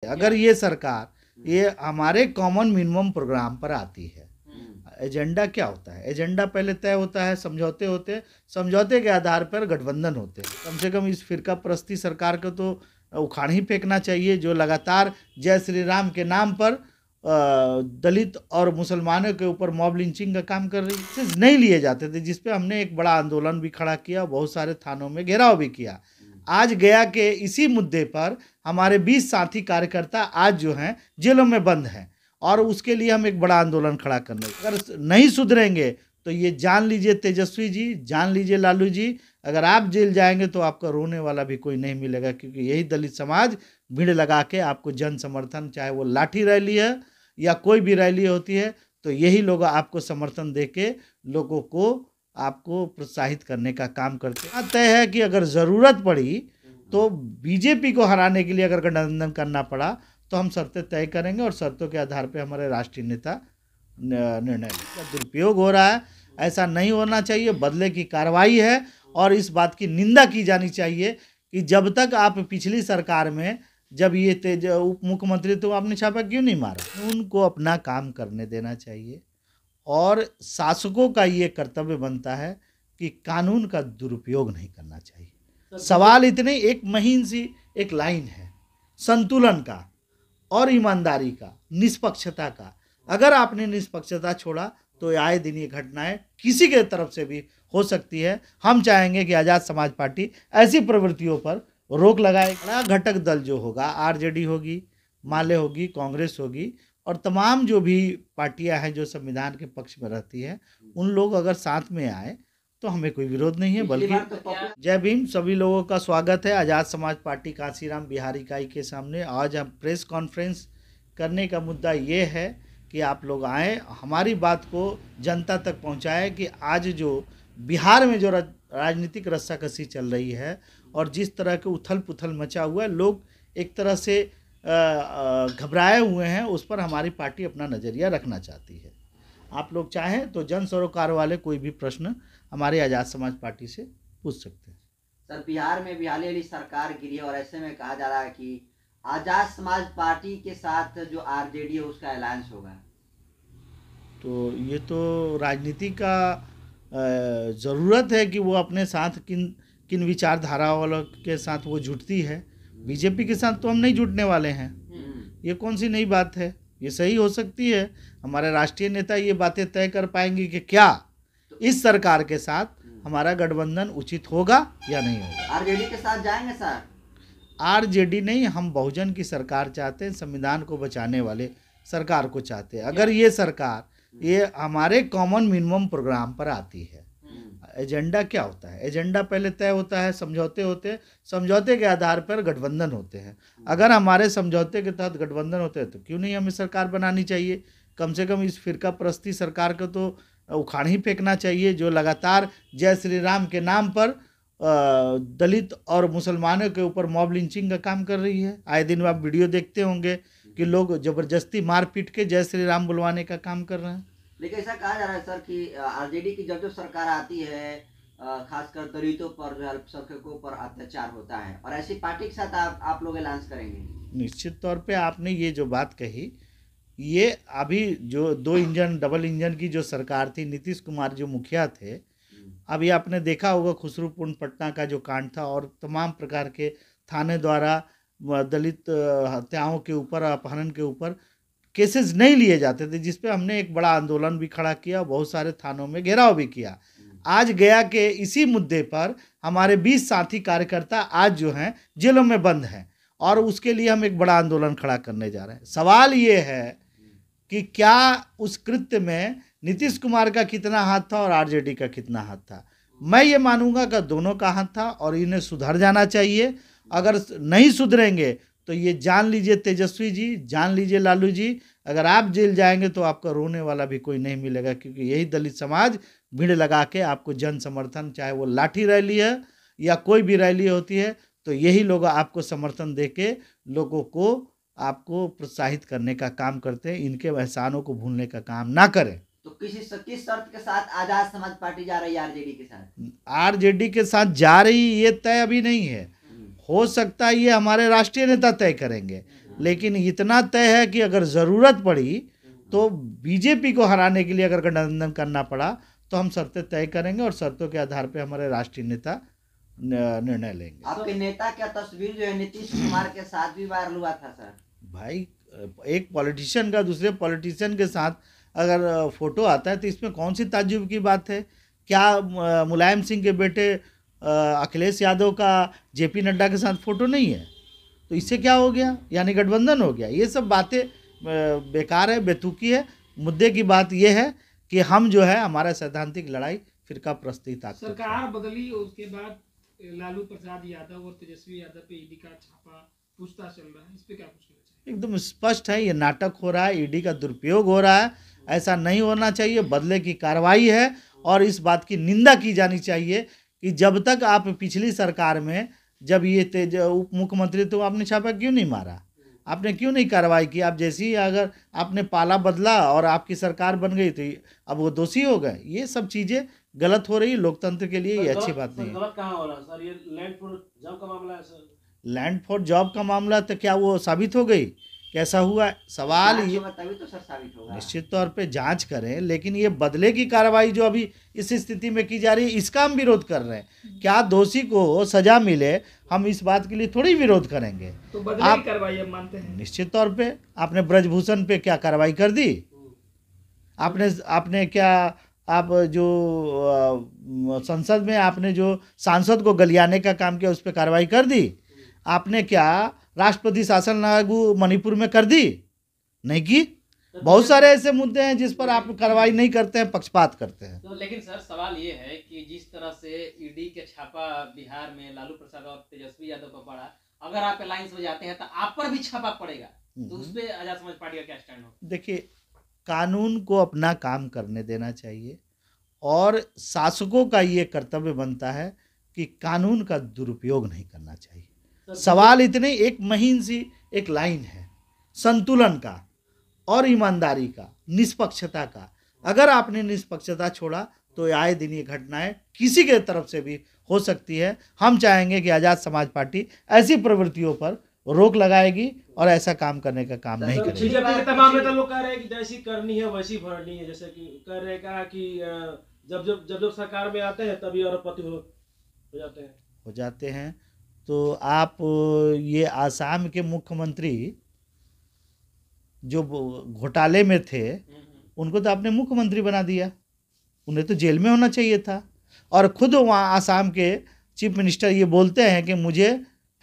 अगर ये सरकार ये हमारे कॉमन मिनिमम प्रोग्राम पर आती है। एजेंडा क्या होता है? एजेंडा पहले तय होता है, समझौते होते हैं, समझौते के आधार पर गठबंधन होते हैं। कम से कम इस फिरका परस्ती सरकार को तो उखाड़ ही फेंकना चाहिए, जो लगातार जय श्री राम के नाम पर दलित और मुसलमानों के ऊपर मॉब लिंचिंग का काम कर रही है। नहीं लिए जाते थे, जिसपे हमने एक बड़ा आंदोलन भी खड़ा किया, बहुत सारे थानों में घेराव भी किया। आज गया के इसी मुद्दे पर हमारे 20 साथी कार्यकर्ता आज जो हैं जेलों में बंद हैं, और उसके लिए हम एक बड़ा आंदोलन खड़ा करने, अगर नहीं सुधरेंगे तो ये जान लीजिए तेजस्वी जी, जान लीजिए लालू जी, अगर आप जेल जाएंगे तो आपका रोने वाला भी कोई नहीं मिलेगा, क्योंकि यही दलित समाज भीड़ लगा के आपको जन समर्थन, चाहे वो लाठी रैली है या कोई भी रैली होती है, तो यही लोग आपको समर्थन दे के लोगों को आपको प्रोत्साहित करने का काम करते हैं। तय है कि अगर ज़रूरत पड़ी तो बीजेपी को हराने के लिए अगर गठबंधन करना पड़ा तो हम शर्तें तय करेंगे, और शर्तों के आधार पे हमारे राष्ट्रीय नेता निर्णय का दुरुपयोग हो रहा है, ऐसा नहीं होना चाहिए, बदले की कार्रवाई है। और इस बात की निंदा की जानी चाहिए कि जब तक आप पिछली सरकार में जब ये उप मुख्यमंत्री, तो आपने छापा क्यों नहीं मारा? उनको अपना काम करने देना चाहिए, और शासकों का ये कर्तव्य बनता है कि कानून का दुरुपयोग नहीं करना चाहिए। सवाल इतने एक महीन सी एक लाइन है संतुलन का और ईमानदारी का, निष्पक्षता का। अगर आपने निष्पक्षता छोड़ा तो आए दिन ये घटनाएं किसी के तरफ से भी हो सकती है। हम चाहेंगे कि आज़ाद समाज पार्टी ऐसी प्रवृत्तियों पर रोक लगाए। बड़ा घटक दल जो होगा, आरजेडी होगी, माले होगी, कांग्रेस होगी, और तमाम जो भी पार्टियां हैं जो संविधान के पक्ष में रहती हैं, उन लोग अगर साथ में आए तो हमें कोई विरोध नहीं है। बल्कि जय भीम, सभी लोगों का स्वागत है आज़ाद समाज पार्टी कांसीराम बिहार इकाई के सामने। आज हम प्रेस कॉन्फ्रेंस करने का मुद्दा ये है कि आप लोग आएँ, हमारी बात को जनता तक पहुंचाएं कि आज जो बिहार में जो राजनीतिक रस्साकसी चल रही है और जिस तरह के उथल पुथल मचा हुआ है, लोग एक तरह से घबराए हुए हैं, उस पर हमारी पार्टी अपना नज़रिया रखना चाहती है। आप लोग चाहें तो जन सरोकार वाले कोई भी प्रश्न हमारे आज़ाद समाज पार्टी से पूछ सकते हैं। सर, बिहार में हाल सरकार गिरी है और ऐसे में कहा जा रहा है कि आज़ाद समाज पार्टी के साथ जो आरजेडी है उसका अलायंस होगा, तो ये तो राजनीति का ज़रूरत है कि वो अपने साथ किन विचारधारा वालों के साथ वो जुटती है। बीजेपी के साथ तो हम नहीं जुटने वाले हैं, ये कौन सी नई बात है? ये सही हो सकती है, हमारे राष्ट्रीय नेता ये बातें तय कर पाएंगे कि क्या इस सरकार के साथ हमारा गठबंधन उचित होगा या नहीं होगा। आरजेडी के साथ जाएंगे सर? आरजेडी नहीं, हम बहुजन की सरकार चाहते हैं, संविधान को बचाने वाले सरकार को चाहते हैं। अगर ये सरकार ये हमारे कॉमन मिनिमम प्रोग्राम पर आती है। एजेंडा क्या होता है? एजेंडा पहले तय होता है, समझौते होते हैं, समझौते के आधार पर गठबंधन होते हैं। अगर हमारे समझौते के तहत गठबंधन होते हैं तो क्यों नहीं हमें सरकार बनानी चाहिए? कम से कम इस फिरका परस्ती सरकार को तो उखाड़ ही फेंकना चाहिए, जो लगातार जय श्री राम के नाम पर दलित और मुसलमानों के ऊपर मॉब लिंचिंग का काम कर रही है। आए दिन आप वीडियो देखते होंगे कि लोग ज़बरदस्ती मार पीट के जय श्री राम बुलवाने का काम कर रहे हैं। लेकिन ऐसा कहा जा रहा है सर कि आरजेडी की जब सरकार आती है, खासकर दलितों पर, अल्पसंख्यकों पर अत्याचार होता है, और ऐसी पार्टी के साथ आप लोग अलायंस करेंगे? निश्चित तौर पे आपने ये जो बात कही, ये अभी जो 2 इंजन डबल इंजन की जो सरकार थी, नीतीश कुमार जो मुखिया थे, अभी आपने देखा होगा खुसरूपुर पटना का जो कांड था, और तमाम प्रकार के थाने द्वारा दलित हत्याओं के ऊपर, अपहरण के ऊपर केसेस नहीं लिए जाते थे, जिस पे हमने एक बड़ा आंदोलन भी खड़ा किया, बहुत सारे थानों में घेराव भी किया। आज गया के इसी मुद्दे पर हमारे 20 साथी कार्यकर्ता आज जो हैं जेलों में बंद हैं, और उसके लिए हम एक बड़ा आंदोलन खड़ा करने जा रहे हैं। सवाल ये है कि क्या उस कृत्य में नीतीश कुमार का कितना हाथ था और आरजेडी का कितना हाथ था? मैं ये मानूंगा कि दोनों का हाथ था, और इन्हें सुधर जाना चाहिए। अगर नहीं सुधरेंगे तो ये जान लीजिए तेजस्वी जी, जान लीजिए लालू जी, अगर आप जेल जाएंगे तो आपका रोने वाला भी कोई नहीं मिलेगा, क्योंकि यही दलित समाज भीड़ लगा के आपको जन समर्थन, चाहे वो लाठी रैली है या कोई भी रैली होती है, तो यही लोग आपको समर्थन दे के लोगों को आपको प्रोत्साहित करने का काम करते हैं। इनके एहसानों को भूलने का काम ना करें। तो किस शर्त के साथ आजाद समाज पार्टी जा रही है आरजेडी के साथ? आरजेडी के साथ जा रही ये तय अभी नहीं है, हो सकता है ये हमारे राष्ट्रीय नेता तय करेंगे। लेकिन इतना तय है कि अगर ज़रूरत पड़ी तो बीजेपी को हराने के लिए अगर गठबंधन करना पड़ा तो हम शर्तें तय करेंगे और शर्तों के आधार पे हमारे राष्ट्रीय नेता निर्णय लेंगे। आपके नेता क्या तस्वीर जो है नीतीश कुमार के साथ भी वायरल हुआ था सर? भाई, एक पॉलिटिशियन का दूसरे पॉलिटिशियन के साथ अगर फोटो आता है तो इसमें कौन सी ताज्जुब की बात है? क्या मुलायम सिंह के बेटे अखिलेश यादव का जेपी नड्डा के साथ फोटो नहीं है? तो इससे क्या हो गया? यानी गठबंधन हो गया। ये सब बातें बेकार है, बेतुकी है। मुद्दे की बात यह है कि हम जो है हमारा सैद्धांतिक लड़ाई फिरका प्रस्ती ताकत। सरकार बदली उसके बाद लालू प्रसाद यादव और तेजस्वी यादव पे ईडी का छापा पूछताछ चल रहा है, इस पे क्या कुछ कहना चाहिए? एकदम स्पष्ट है, ये नाटक हो रहा है, ईडी का दुरुपयोग हो रहा है। ऐसा नहीं होना चाहिए, बदले की कार्रवाई है और इस बात की निंदा की जानी चाहिए कि जब तक आप पिछली सरकार में जब ये उप मुख्यमंत्री तो आपने छापा क्यों नहीं मारा? आपने क्यों नहीं कार्रवाई की? आप जैसे ही अगर आपने पाला बदला और आपकी सरकार बन गई तो अब वो दोषी हो गए। ये सब चीज़ें गलत हो रही है, लोकतंत्र के लिए ये अच्छी बात नहीं है। गलत कहाँ हो रहा है सर? ये लैंड फॉर जॉब का मामला है सर। लैंड फॉर जॉब का मामला तो क्या वो साबित हो गई? कैसा हुआ? सवाल जांच ये होगा तभी तो सर साबित होगा। निश्चित तौर पे जांच करें, लेकिन ये बदले की कार्रवाई जो अभी इस स्थिति में की जा रही है इसका हम विरोध कर रहे हैं। क्या दोषी को सजा मिले, हम इस बात के लिए थोड़ी विरोध करेंगे। तो बदले की कार्रवाई अब मानते हैं? निश्चित तौर पे आपने ब्रजभूषण पे क्या कार्रवाई कर दी? आपने क्या आप जो संसद में आपने जो सांसद को गलियाने का काम किया उस पर कार्रवाई कर दी? आपने क्या राष्ट्रपति शासन लागू मणिपुर में कर दी? नहीं की। बहुत सारे ऐसे मुद्दे हैं जिस पर आप कार्रवाई नहीं करते हैं, पक्षपात करते हैं। तो लेकिन सर सवाल ये है कि जिस तरह से ईडी के छापा बिहार में लालू प्रसाद और तेजस्वी यादव पर पड़ा, अगर आप अलायंस में जाते हैं तो आप पर भी छापा पड़ेगा, तो उस पर आजाद समाज पार्टी का क्या स्टैंड हो? देखिए, कानून को अपना काम करने देना चाहिए और शासकों का ये कर्तव्य बनता है कि कानून का दुरुपयोग नहीं करना चाहिए। सवाल इतने एक महीन सी एक लाइन है संतुलन का और ईमानदारी का, निष्पक्षता का। अगर आपने निष्पक्षता छोड़ा तो आए दिन ये घटनाएं किसी के तरफ से भी हो सकती है। हम चाहेंगे कि आज़ाद समाज पार्टी ऐसी प्रवृत्तियों पर रोक लगाएगी और ऐसा काम करने का काम नहीं करेगी। बीजेपी के तमाम नेता लोग कह रहे हैं कि जैसी करनी है वैसी भरनी है। जैसे कि कह रहे हैं कहा कि जब सरकार में आते हैं तभी अरबपति हो जाते हैं। तो आप ये आसाम के मुख्यमंत्री जो घोटाले में थे उनको तो आपने मुख्यमंत्री बना दिया, उन्हें तो जेल में होना चाहिए था। और खुद वहाँ आसाम के चीफ मिनिस्टर ये बोलते हैं कि मुझे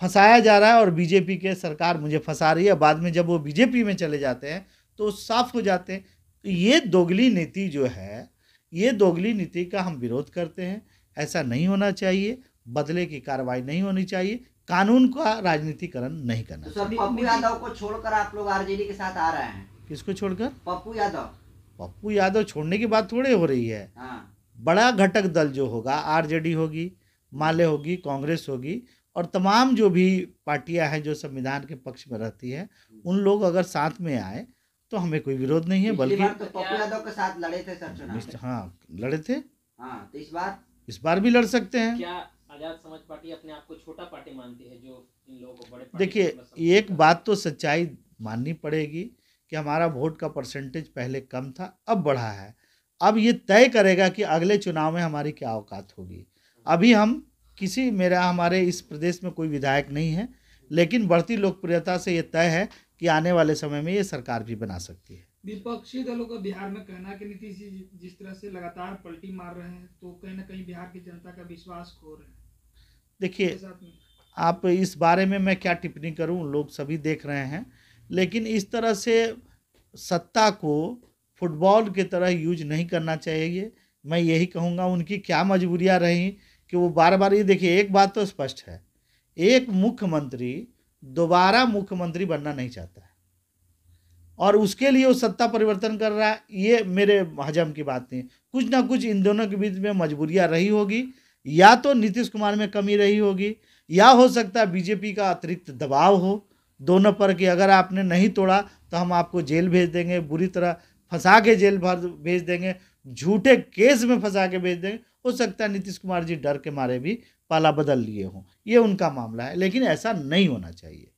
फंसाया जा रहा है और बीजेपी के सरकार मुझे फंसा रही है। बाद में जब वो बीजेपी में चले जाते हैं तो साफ हो जाते हैं। तो ये दोगली नीति जो है, ये दोगली नीति का हम विरोध करते हैं। ऐसा नहीं होना चाहिए, बदले की कार्रवाई नहीं होनी चाहिए, कानून का राजनीतिकरण नहीं करना तो सर पप्पू यादव को छोड़कर आप लोग आरजेडी के साथ आ रहे हैं? किसको छोड़कर? पप्पू यादव। पप्पू यादव छोड़ने की बात थोड़ी हो रही है। बड़ा घटक दल जो होगा, आरजेडी होगी, माले होगी, कांग्रेस होगी और तमाम जो भी पार्टियां हैं जो संविधान के पक्ष में रहती है, उन लोग अगर साथ में आए तो हमें कोई विरोध नहीं है। बल्कि तो पप्पू यादव के साथ लड़े थे सर चुनाव। हाँ, लड़े थे। हाँ, तो इस बार भी लड़ सकते हैं। क्या आजाद समाज पार्टी अपने आप को छोटा पार्टी मानती है जो इन लोगों को बड़े? देखिए, एक बात तो सच्चाई माननी पड़ेगी कि हमारा वोट का परसेंटेज पहले कम था, अब बढ़ा है। अब ये तय करेगा कि अगले चुनाव में हमारी क्या औकात होगी। अभी हम हमारे इस प्रदेश में कोई विधायक नहीं है, लेकिन बढ़ती लोकप्रियता से ये तय है कि आने वाले समय में ये सरकार भी बना सकती है। विपक्षी दलों का बिहार में कहना है कि नीतीश जी जिस तरह से लगातार पलटी मार रहे हैं तो कहीं ना कहीं बिहार की जनता का विश्वास खो रहे हैं। देखिए, आप इस बारे में मैं क्या टिप्पणी करूं, लोग सभी देख रहे हैं। लेकिन इस तरह से सत्ता को फुटबॉल की तरह यूज नहीं करना चाहिए। मैं यही कहूँगा, उनकी क्या मजबूरियाँ रहीं कि वो बार बार, ये देखिए, एक बात तो स्पष्ट है, एक मुख्यमंत्री दोबारा मुख्यमंत्री बनना नहीं चाहता है और उसके लिए वो सत्ता परिवर्तन कर रहा है। ये मेरे हजम की बात नहीं। कुछ ना कुछ इन दोनों के बीच में मजबूरियां रही होगी, या तो नीतीश कुमार में कमी रही होगी, या हो सकता है बीजेपी का अतिरिक्त दबाव हो दोनों पर कि अगर आपने नहीं तोड़ा तो हम आपको जेल भेज देंगे, बुरी तरह फंसा के जेल भेज देंगे, झूठे केस में फंसा के भेज देंगे। हो सकता है नीतीश कुमार जी डर के मारे भी पाला बदल लिए हों, ये उनका मामला है, लेकिन ऐसा नहीं होना चाहिए।